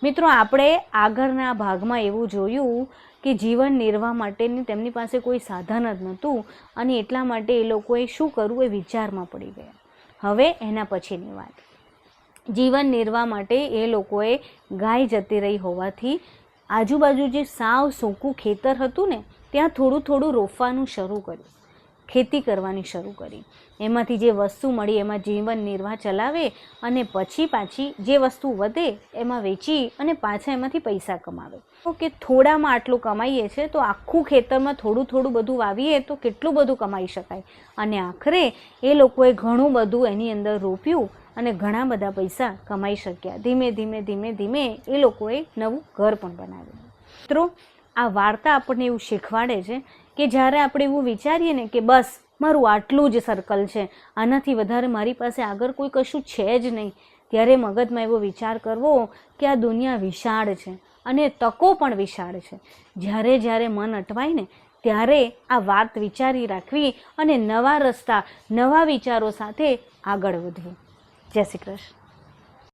મિત્રો, આપણે આગળના ભાગમાં એવું જોયું કે જીવન નિર્વાહ માટેની તેમની પાસે કોઈ સાધન જ નહોતું અને એટલા માટે એ લોકોએ શું કરવું એ વિચારમાં પડી ગયા. હવે એના પછીની વાત, જીવન નિર્વાહ માટે એ લોકોએ ગાય જતી રહી હોવાથી આજુબાજુ જે સાવ સૂકું ખેતર હતું ને ત્યાં થોડું થોડું રોપવાનું શરૂ કર્યું, ખેતી કરવાની શરૂ કરી. એમાંથી જે વસ્તુ મળી એમાં જીવન નિર્વાહ ચલાવે અને પછી પાછી જે વસ્તુ વધે એમાં વેચી અને પાછા એમાંથી પૈસા કમાવે. તો કે થોડામાં આટલું કમાઈએ છે તો આખું ખેતરમાં થોડું થોડું બધું વાવીએ તો કેટલું બધું કમાઈ શકાય. અને આખરે એ લોકોએ ઘણું બધું એની અંદર રોપ્યું અને ઘણા બધા પૈસા કમાઈ શક્યા. ધીમે ધીમે ધીમે ધીમે એ લોકોએ નવું ઘર પણ બનાવ્યું. મિત્રો, આ વાર્તા આપણને એવું શીખવાડે છે કે જ્યારે આપણે એવું વિચારીએ ને કે બસ મારું આટલું જ સર્કલ છે, આનાથી વધારે મારી પાસે આગળ કોઈ કશું છે જ નહીં, ત્યારે મગજમાં એવો વિચાર કરવો કે આ દુનિયા વિશાળ છે અને તકો પણ વિશાળ છે. જ્યારે જ્યારે મન અટવાય ને ત્યારે આ વાત વિચારી રાખવી અને નવા રસ્તા, નવા વિચારો સાથે આગળ વધવું. જય શ્રી કૃષ્ણ.